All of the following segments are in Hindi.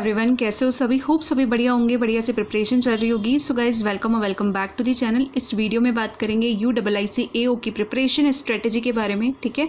एवरीवन, कैसे हो सभी? होप सभी बढ़िया होंगे, बढ़िया से प्रिपरेशन चल रही होगी। So guys welcome back to the channel. इस वीडियो में बात करेंगे UIIC AO की प्रिपरेशन स्ट्रेटेजी के बारे में। ठीक है,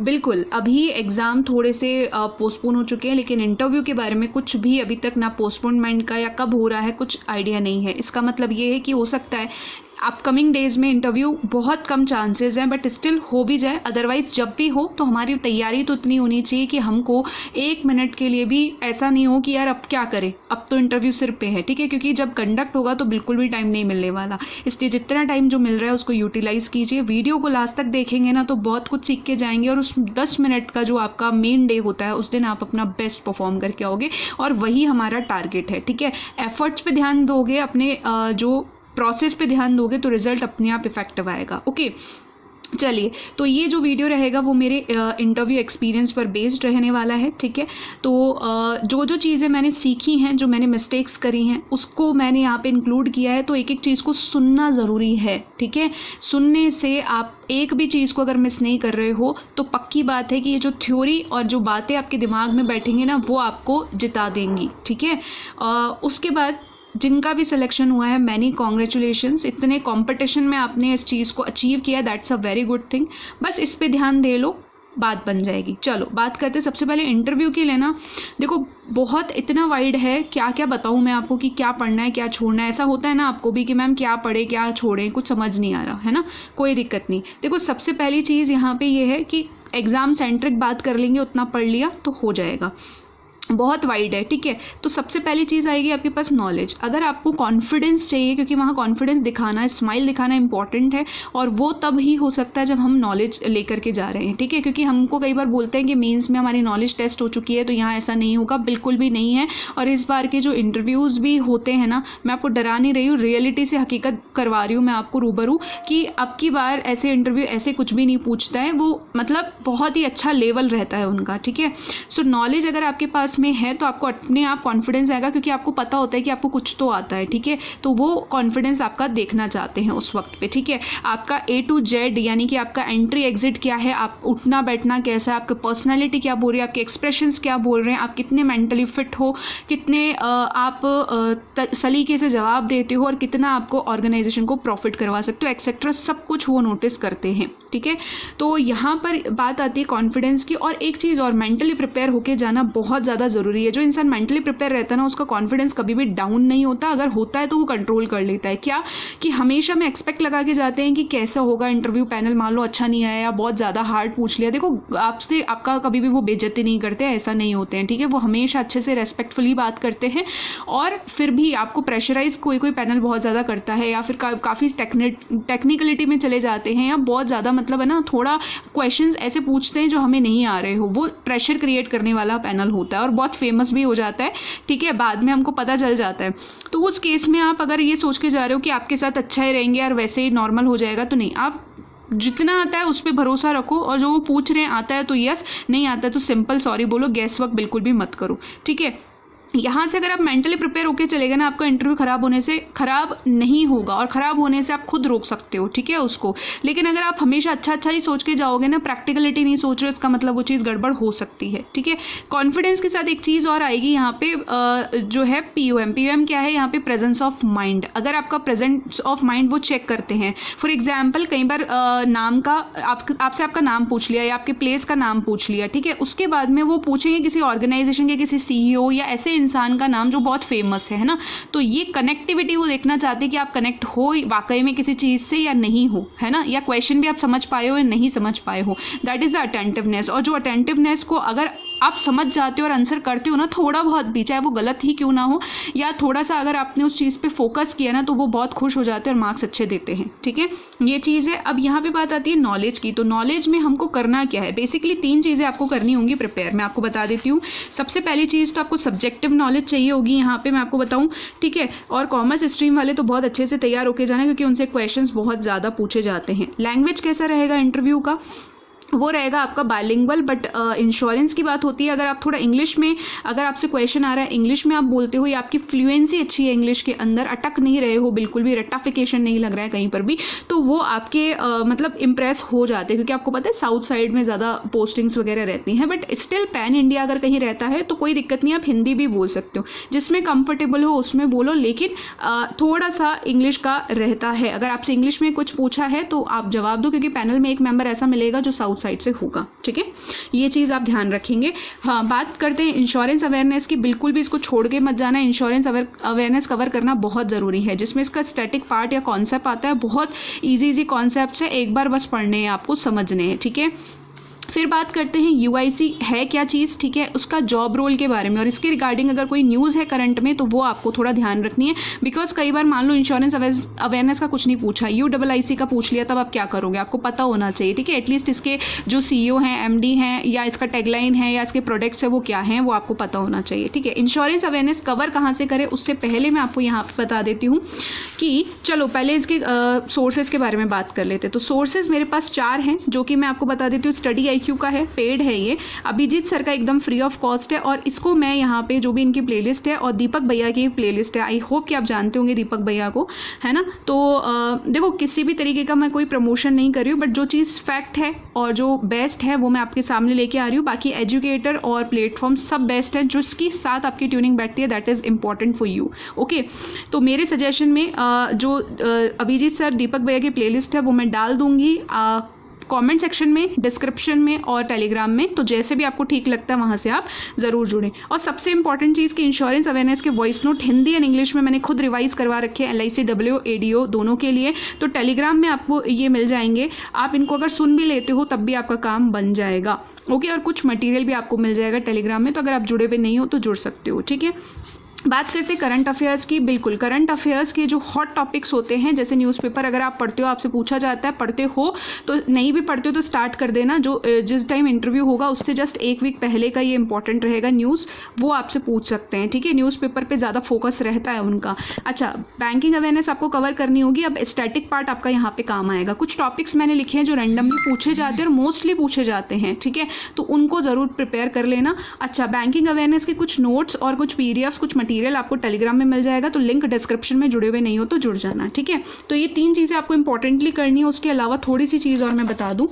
बिल्कुल अभी एग्ज़ाम थोड़े से पोस्टपोन हो चुके हैं, लेकिन इंटरव्यू के बारे में कुछ भी अभी तक ना पोस्टपोनमेंट का या कब हो रहा है कुछ आइडिया नहीं है। इसका मतलब ये है कि हो सकता है अपकमिंग डेज में इंटरव्यू बहुत कम चांसेस हैं, बट स्टिल हो भी जाए। अदरवाइज जब भी हो तो हमारी तैयारी तो इतनी होनी चाहिए कि हमको एक मिनट के लिए भी ऐसा नहीं हो कि यार अब क्या करें, अब तो इंटरव्यू सिर पे है। ठीक है, क्योंकि जब कंडक्ट होगा तो बिल्कुल भी टाइम नहीं मिलने वाला, इसलिए जितना टाइम जो मिल रहा है उसको यूटिलाइज़ कीजिए। वीडियो को लास्ट तक देखेंगे ना तो बहुत कुछ सीख के जाएंगे, और उस 10 मिनट का जो आपका मेन डे होता है उस दिन आप अपना बेस्ट परफॉर्म करके आओगे, और वही हमारा टारगेट है। ठीक है, एफर्ट्स पे ध्यान दोगे, अपने जो प्रोसेस पे ध्यान दोगे तो रिजल्ट अपने आप इफेक्टिव आएगा। ओके, चलिए, तो ये जो वीडियो रहेगा वो मेरे इंटरव्यू एक्सपीरियंस पर बेस्ड रहने वाला है। ठीक है, तो जो जो चीज़ें मैंने सीखी हैं, जो मैंने मिस्टेक्स करी हैं, उसको मैंने यहाँ पे इंक्लूड किया है। तो एक एक चीज़ को सुनना ज़रूरी है। ठीक है, सुनने से आप एक भी चीज़ को अगर मिस नहीं कर रहे हो तो पक्की बात है कि ये जो थ्योरी और जो बातें आपके दिमाग में बैठेंगी ना वो आपको जिता देंगी। ठीक है, उसके बाद जिनका भी सिलेक्शन हुआ है, मैनी कॉन्ग्रेचुलेशंस। इतने कंपटीशन में आपने इस चीज़ को अचीव किया, that's a very good thing. बस इस पे ध्यान दे लो, बात बन जाएगी। चलो बात करते हैं सबसे पहले इंटरव्यू के लिए ना। देखो बहुत इतना वाइड है, क्या क्या बताऊँ मैं आपको कि क्या पढ़ना है क्या छोड़ना है। ऐसा होता है ना आपको भी कि मैम क्या पढ़े क्या छोड़ें, कुछ समझ नहीं आ रहा है ना। कोई दिक्कत नहीं। देखो सबसे पहली चीज़ यहाँ पे ये है कि एग्ज़ाम सेंट्रिक बात कर लेंगे, उतना पढ़ लिया तो हो जाएगा, बहुत वाइड है। ठीक है, तो सबसे पहली चीज़ आएगी आपके पास नॉलेज। अगर आपको कॉन्फिडेंस चाहिए, क्योंकि वहाँ कॉन्फिडेंस दिखाना, स्माइल दिखाना इंपॉर्टेंट है, और वो तब ही हो सकता है जब हम नॉलेज लेकर के जा रहे हैं। ठीक है, क्योंकि हमको कई बार बोलते हैं कि मेंस में हमारी नॉलेज टेस्ट हो चुकी है तो यहाँ ऐसा नहीं होगा, बिल्कुल भी नहीं है। और इस बार के जो इंटरव्यूज़ भी होते हैं ना, मैं आपको डरा नहीं रही हूँ, रियलिटी से हकीकत करवा रही हूँ मैं आपको रूबरू, कि अब की बार ऐसे इंटरव्यू ऐसे कुछ भी नहीं पूछता है, वो मतलब बहुत ही अच्छा लेवल रहता है उनका। ठीक है, सो नॉलेज अगर आपके पास में है तो आपको अपने आप कॉन्फिडेंस आएगा, क्योंकि आपको पता होता है कि आपको कुछ तो आता है। ठीक है, तो वो कॉन्फिडेंस आपका देखना चाहते हैं उस वक्त पे। ठीक है, आपका A to Z यानी कि आपका एंट्री एग्जिट क्या है, आप उठना बैठना कैसा है, आपकी पर्सनैलिटी क्या बोल रही है, आपके एक्सप्रेशंस क्या बोल रहे हैं, आप कितने मेंटली फिट हो, कितने आप सलीके से जवाब देते हो, और कितना आपको ऑर्गेनाइजेशन को प्रॉफिट करवा सकते हो, एक्सेट्रा सब कुछ वो नोटिस करते हैं। ठीक है, तो यहाँ पर बात आती है कॉन्फिडेंस की। और एक चीज़ और, मेंटली प्रिपेयर होके जाना बहुत ज़्यादा ज़रूरी है। जो इंसान मेंटली प्रिपेयर रहता है ना, उसका कॉन्फिडेंस कभी भी डाउन नहीं होता। अगर होता है तो वो कंट्रोल कर लेता है। क्या कि हमेशा में एक्सपेक्ट लगा के जाते हैं कि कैसा होगा इंटरव्यू, पैनल मान लो अच्छा नहीं आया या बहुत ज़्यादा हार्ड पूछ लिया। देखो आपसे आपका कभी भी वो बेइज्जती नहीं करते, ऐसा नहीं होते हैं। ठीक है, वो हमेशा अच्छे से रेस्पेक्टफुली बात करते हैं, और फिर भी आपको प्रेशराइज कोई कोई पैनल बहुत ज़्यादा करता है, या फिर काफ़ी टेक्निकलिटी में चले जाते हैं, या बहुत ज़्यादा मतलब है ना थोड़ा क्वेश्चंस ऐसे पूछते हैं जो हमें नहीं आ रहे हो। वो प्रेशर क्रिएट करने वाला पैनल होता है और बहुत फेमस भी हो जाता है। ठीक है, बाद में हमको पता चल जाता है। तो उस केस में आप अगर ये सोच के जा रहे हो कि आपके साथ अच्छा ही रहेंगे और वैसे ही नॉर्मल हो जाएगा, तो नहीं। आप जितना आता है उस पर भरोसा रखो, और जो वो पूछ रहे हैं आता है तो यस, नहीं आता है तो सिंपल सॉरी बोलो, गैस वर्क बिल्कुल भी मत करो। ठीक है, यहाँ से अगर आप मेंटली प्रिपेयर होकर चलेगा ना, आपका इंटरव्यू खराब होने से खराब नहीं होगा, और खराब होने से आप खुद रोक सकते हो। ठीक है उसको। लेकिन अगर आप हमेशा अच्छा ही सोच के जाओगे ना, प्रैक्टिकलिटी नहीं सोच रहे, इसका मतलब वो चीज़ गड़बड़ हो सकती है। ठीक है, कॉन्फिडेंस के साथ एक चीज़ और आएगी यहाँ पे, जो है POM क्या है यहाँ पे, प्रेजेंस ऑफ माइंड। अगर आपका प्रेजेंस ऑफ माइंड वो चेक करते हैं, फॉर एग्जाम्पल कई बार नाम का आपसे आपका नाम पूछ लिया या आपके प्लेस का नाम पूछ लिया। ठीक है, उसके बाद में वो पूछेंगे किसी ऑर्गेनाइजेशन के किसी CEO या ऐसे इंसान का नाम जो बहुत फेमस है ना। तो ये कनेक्टिविटी वो देखना चाहते हैं कि आप कनेक्ट हो वाकई में किसी चीज़ से या नहीं हो, है ना, या क्वेश्चन भी आप समझ पाए हो या नहीं समझ पाए हो। That is the attentiveness. और जो अटेंटिवनेस को अगर आप समझ जाते हो और आंसर करते हो ना, थोड़ा बहुत भी, चाहे वो गलत ही क्यों ना हो, या थोड़ा सा अगर आपने उस चीज़ पे फोकस किया ना, तो वो बहुत खुश हो जाते हैं और मार्क्स अच्छे देते हैं। ठीक है, ये चीज़ है। अब यहाँ पे बात आती है नॉलेज की। तो नॉलेज में हमको करना क्या है, बेसिकली 3 चीज़ें आपको करनी होंगी प्रिपेयर। मैं आपको बता देती हूँ। सबसे पहली चीज़ तो आपको सब्जेक्टिव नॉलेज चाहिए होगी यहाँ पे, मैं आपको बताऊँ। ठीक है, और कॉमर्स स्ट्रीम वाले तो बहुत अच्छे से तैयार होकर जाना, क्योंकि उनसे क्वेश्चंस बहुत ज़्यादा पूछे जाते हैं। लैंग्वेज कैसा रहेगा इंटरव्यू का, वो रहेगा आपका बाइलिंगुअल। बट इंश्योरेंस की बात होती है, अगर आप थोड़ा इंग्लिश में, अगर आपसे क्वेश्चन आ रहा है इंग्लिश में आप बोलते हो या आपकी फ्लुएंसी अच्छी है इंग्लिश के अंदर, अटक नहीं रहे हो, बिल्कुल भी रट्टाफिकेशन नहीं लग रहा है कहीं पर भी, तो वो आपके मतलब इम्प्रेस हो जाते हैं, क्योंकि आपको पता है साउथ साइड में ज़्यादा पोस्टिंग्स वगैरह रहती हैं। बट स्टिल पैन इंडिया अगर कहीं रहता है तो कोई दिक्कत नहीं, आप हिंदी भी बोल सकते हो, जिसमें कंफर्टेबल हो उसमें बोलो, लेकिन थोड़ा सा इंग्लिश का रहता है। अगर आपसे इंग्लिश में कुछ पूछा है तो आप जवाब दो, क्योंकि पैनल में एक मेंबर ऐसा मिलेगा जो साउथ साइड से होगा, ठीक है, ये चीज़ आप ध्यान रखेंगे। हाँ, बात करते हैं इंश्योरेंस अवेयरनेस की, बिल्कुल भी इसको छोड़ के मत जाना। इंश्योरेंस अवेयरनेस कवर करना बहुत ज़रूरी है, जिसमें इसका स्टैटिक पार्ट या कॉन्सेप्ट आता है, बहुत इजी कॉन्सेप्ट है, एक बार बस पढ़ने हैं, आपको समझने हैं, ठीक है। फिर बात करते हैं यूआईसी है क्या चीज़, ठीक है, उसका जॉब रोल के बारे में, और इसके रिगार्डिंग अगर कोई न्यूज़ है करंट में तो वो आपको थोड़ा ध्यान रखनी है। बिकॉज कई बार मान लो इंश्योरेंस अवेयरनेस का कुछ नहीं पूछा, यूडब्ल्यूआईसी का पूछ लिया, तब आप क्या करोगे, आपको पता होना चाहिए, ठीक है। एटलीस्ट इसके जो सीईओ हैं, एमडी हैं, या इसका टैगलाइन है या इसके प्रोडक्ट्स है वो क्या हैं, वो आपको पता होना चाहिए, ठीक है। इंश्योरेंस अवेयरनेस कवर कहाँ से करें उससे पहले मैं आपको यहाँ पर बता देती हूँ कि चलो पहले इसके सोर्सेज के बारे में बात कर लेते हैं। तो सोर्सेज मेरे पास 4 हैं, जो कि मैं आपको बता देती हूँ। स्टडी IQ का है, पेड है ये, अभिजीत सर का एकदम फ्री ऑफ कॉस्ट है, और इसको मैं यहाँ पे जो भी इनकी प्लेलिस्ट है, और दीपक भैया की प्लेलिस्ट है, आई होप कि आप जानते होंगे दीपक भैया को, है ना। तो देखो किसी भी तरीके का मैं कोई प्रमोशन नहीं कर रही हूँ, बट जो चीज़ फैक्ट है और जो बेस्ट है वो मैं आपके सामने लेके आ रही हूँ। बाकी एजुकेटर और प्लेटफॉर्म सब बेस्ट है, जिसके साथ आपकी ट्यूनिंग बैठती है, that is important for you, okay. तो मेरे सजेशन में जो अभिजीत सर दीपक भैया की प्लेलिस्ट है वो मैं डाल दूंगी कमेंट सेक्शन में, डिस्क्रिप्शन में और टेलीग्राम में, तो जैसे भी आपको ठीक लगता है वहाँ से आप ज़रूर जुड़ें। और सबसे इंपॉर्टेंट चीज़ कि इंश्योरेंस अवेयरनेस के voice note Hindi and English में मैंने खुद रिवाइज करवा रखे हैं, LIC WO ADO दोनों के लिए, तो टेलीग्राम में आपको ये मिल जाएंगे। आप इनको अगर सुन भी लेते हो तब भी आपका काम बन जाएगा, ओके। और कुछ मटीरियल भी आपको मिल जाएगा टेलीग्राम में, तो अगर आप जुड़े हुए नहीं हो तो जुड़ सकते हो, ठीक है। बात करते हैं करंट अफेयर्स की। बिल्कुल करंट अफेयर्स के जो हॉट टॉपिक्स होते हैं, जैसे न्यूज़पेपर अगर आप पढ़ते हो, आपसे पूछा जाता है, पढ़ते हो तो नहीं भी पढ़ते हो तो स्टार्ट कर देना, जो जिस टाइम इंटरव्यू होगा उससे जस्ट 1 वीक पहले का ये इंपॉर्टेंट रहेगा न्यूज़, वो आपसे पूछ सकते हैं, ठीक है। न्यूज़पेपर पे ज़्यादा फोकस रहता है उनका। अच्छा, बैंकिंग अवेयरनेस आपको कवर करनी होगी। अब स्टैटिक पार्ट आपका यहाँ पे काम आएगा। कुछ टॉपिक्स मैंने लिखे हैं जो रैंडमली पूछे जाते हैं और मोस्टली पूछे जाते हैं, ठीक है, तो उनको ज़रूर प्रिपेयर कर लेना। अच्छा, बैंकिंग अवेयरनेस के कुछ नोट्स और कुछ PDFs, कुछ मटीरियल आपको टेलीग्राम में मिल जाएगा, तो लिंक डिस्क्रिप्शन में, जुड़े हुए नहीं हो तो जुड़ जाना, ठीक है। तो ये 3 चीज़ें आपको इंपॉर्टेंटली करनी है। उसके अलावा थोड़ी सी चीज़ और मैं बता दूं,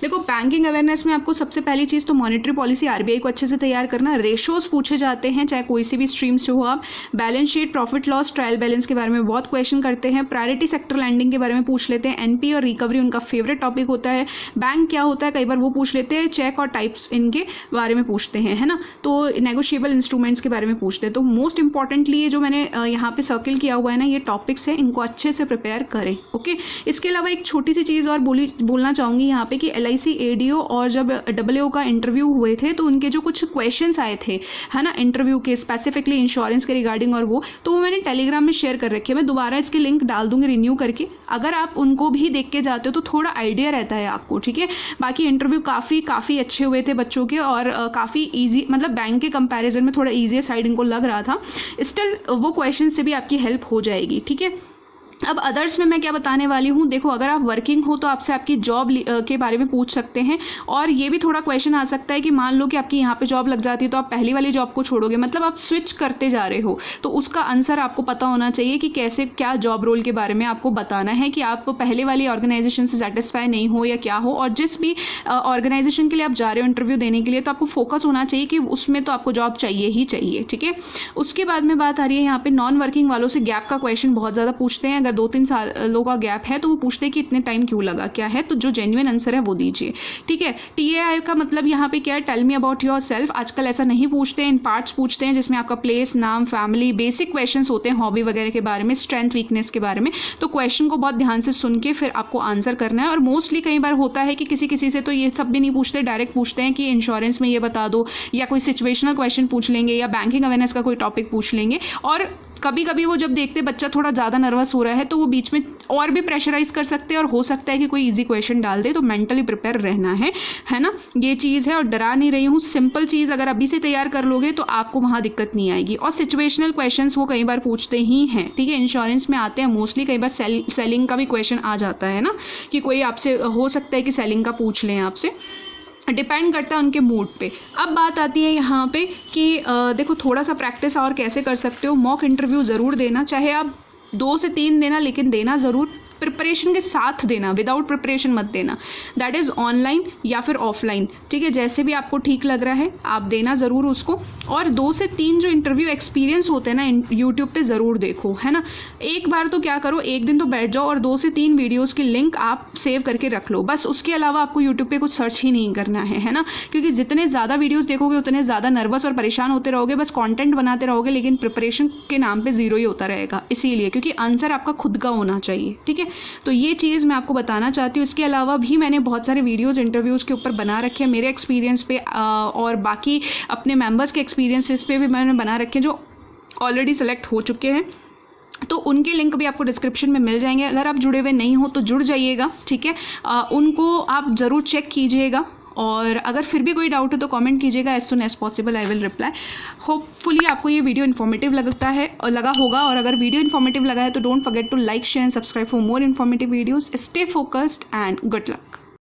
देखो बैंकिंग अवेयरनेस में आपको सबसे पहली चीज़ तो मॉनेटरी पॉलिसी RBI को अच्छे से तैयार करना, रेशोज पूछे जाते हैं चाहे कोई सी भी स्ट्रीम से हो आप, balance sheet, profit loss, trial balance के बारे में बहुत क्वेश्चन करते हैं, प्रायोरिटी सेक्टर लैंडिंग के बारे में पूछ लेते हैं, NP और रिकवरी उनका फेवरेट टॉपिक होता है, बैंक क्या होता है कई बार वो पूछ लेते हैं, चेक और टाइप्स इनके बारे में पूछते हैं, है ना, तो नेगोशिएबल इंस्ट्रूमेंट्स के बारे में पूछते हैं। तो मोस्ट इंपॉर्टेंटली ये जो मैंने यहाँ पे सर्किल किया हुआ है ना, ये टॉपिक्स हैं, इनको अच्छे से प्रिपेयर करें, ओके। इसके अलावा एक छोटी सी चीज़ और बोलना चाहूँगी यहाँ पे कि LIC ADO और जब WO का इंटरव्यू हुए थे तो उनके जो कुछ क्वेश्चंस आए थे, है ना, इंटरव्यू के स्पेसिफिकली इंश्योरेंस के रिगार्डिंग, और वो तो मैंने टेलीग्राम में शेयर कर रखे हैं। मैं दोबारा इसके लिंक डाल दूंगी रिन्यू करके, अगर आप उनको भी देख के जाते हो तो थोड़ा आइडिया रहता है आपको, ठीक है। बाकी इंटरव्यू काफ़ी अच्छे हुए थे बच्चों के, और काफ़ी ईजी, मतलब बैंक के कंपैरिजन में थोड़ा ईजी साइड इनको लग रहा था। स्टिल वो क्वेश्चन से भी आपकी हेल्प हो जाएगी, ठीक है। अब अदर्स में मैं क्या बताने वाली हूँ, देखो अगर आप वर्किंग हो तो आपसे आपकी जॉब के बारे में पूछ सकते हैं, और ये भी थोड़ा क्वेश्चन आ सकता है कि मान लो कि आपकी यहाँ पे जॉब लग जाती है तो आप पहली वाली जॉब को छोड़ोगे, मतलब आप स्विच करते जा रहे हो, तो उसका आंसर आपको पता होना चाहिए कि कैसे क्या जॉब रोल के बारे में आपको बताना है, कि आप पहले वाली ऑर्गेनाइजेशन से सेटिस्फाई नहीं हो या क्या हो, और जिस भी ऑर्गेनाइजेशन के लिए आप जा रहे हो इंटरव्यू देने के लिए, तो आपको फोकस होना चाहिए कि उसमें तो आपको जॉब चाहिए ही चाहिए, ठीक है। उसके बाद में बात आ रही है यहाँ पे नॉन वर्किंग वालों से गैप का क्वेश्चन बहुत ज़्यादा पूछते हैं। 2-3 सालों का गैप है तो वो पूछते हैं कि इतने टाइम क्यों लगा, क्या है, तो जो जेन्युइन आंसर है वो दीजिए, ठीक है। TAI का मतलब यहाँ पे क्या है, tell me about yourself. आजकल ऐसा नहीं पूछते हैं, इन पार्ट्स पूछते हैं, जिसमें आपका प्लेस, नाम, फैमिली, बेसिक क्वेश्चंस होते हैं, हॉबी वगैरह के बारे में, स्ट्रेंथ वीकनेस के बारे में। तो क्वेश्चन को बहुत ध्यान से सुन के फिर आपको आंसर करना है। और मोस्टली कई बार होता है कि किसी से तो ये सब भी नहीं पूछते, डायरेक्ट पूछते हैं कि इंश्योरेंस में ये बता दो, या कोई सिचुएशनल क्वेश्चन पूछ लेंगे, या बैंकिंग अवेयरनेस का कोई टॉपिक पूछ लेंगे, और कभी कभी वो जब देखते बच्चा थोड़ा ज़्यादा नर्वस हो रहा है तो वो बीच में और भी प्रेशराइज कर सकते हैं और हो सकता है कि कोई ईजी क्वेश्चन डाल दे, तो मेंटली प्रिपेयर रहना है ना, ये चीज़ है। और डरा नहीं रही हूँ, सिंपल चीज़ अगर अभी से तैयार कर लोगे तो आपको वहाँ दिक्कत नहीं आएगी। और सिचुएशनल क्वेश्चंस वो कई बार पूछते ही हैं, ठीक है, इंश्योरेंस में आते हैं मोस्टली। कई बार सेलिंग का भी क्वेश्चन आ जाता है ना, कि कोई आपसे हो सकता है कि सेलिंग का पूछ लें आपसे, डिपेंड करता है उनके मूड पे। अब बात आती है यहाँ पे कि देखो थोड़ा सा प्रैक्टिस और कैसे कर सकते हो। मॉक इंटरव्यू ज़रूर देना, चाहे आप 2 से 3 देना, लेकिन देना ज़रूर, प्रिपरेशन के साथ देना, विदाउट प्रिपरेशन मत देना। दैट इज़ ऑनलाइन या फिर ऑफलाइन, ठीक है, जैसे भी आपको ठीक लग रहा है आप देना ज़रूर उसको। और 2 से 3 जो इंटरव्यू एक्सपीरियंस होते हैं ना यूट्यूब पे ज़रूर देखो, है ना। एक बार तो क्या करो, एक दिन तो बैठ जाओ और 2 से 3 वीडियोज़ की लिंक आप सेव करके रख लो, बस। उसके अलावा आपको यूट्यूब पे कुछ सर्च ही नहीं करना है ना, क्योंकि जितने ज़्यादा वीडियोज़ देखोगे उतने ज़्यादा नर्वस और परेशान होते रहोगे, बस कॉन्टेंट बनाते रहोगे, लेकिन प्रिपरेशन के नाम पर ज़ीरो ही होता रहेगा। इसीलिए क्योंकि आंसर आपका खुद का होना चाहिए, ठीक है। तो ये चीज़ मैं आपको बताना चाहती हूँ। इसके अलावा भी मैंने बहुत सारे वीडियोस इंटरव्यूज़ के ऊपर बना रखे हैं मेरे एक्सपीरियंस पे, और बाकी अपने मेंबर्स के एक्सपीरियंसेस पे भी मैंने बना रखे हैं जो ऑलरेडी सेलेक्ट हो चुके हैं, तो उनके लिंक भी आपको डिस्क्रिप्शन में मिल जाएंगे। अगर आप जुड़े हुए नहीं हो तो जुड़ जाइएगा, ठीक है। उनको आप ज़रूर चेक कीजिएगा, और अगर फिर भी कोई डाउट हो तो कमेंट कीजिएगा, as soon as possible I will reply. Hopefully आपको ये वीडियो इन्फॉर्मेटिव लगा होगा, और अगर वीडियो इन्फॉर्मेटिव लगा है तो don't forget to like, share and subscribe for more informative videos. Stay focused and good luck.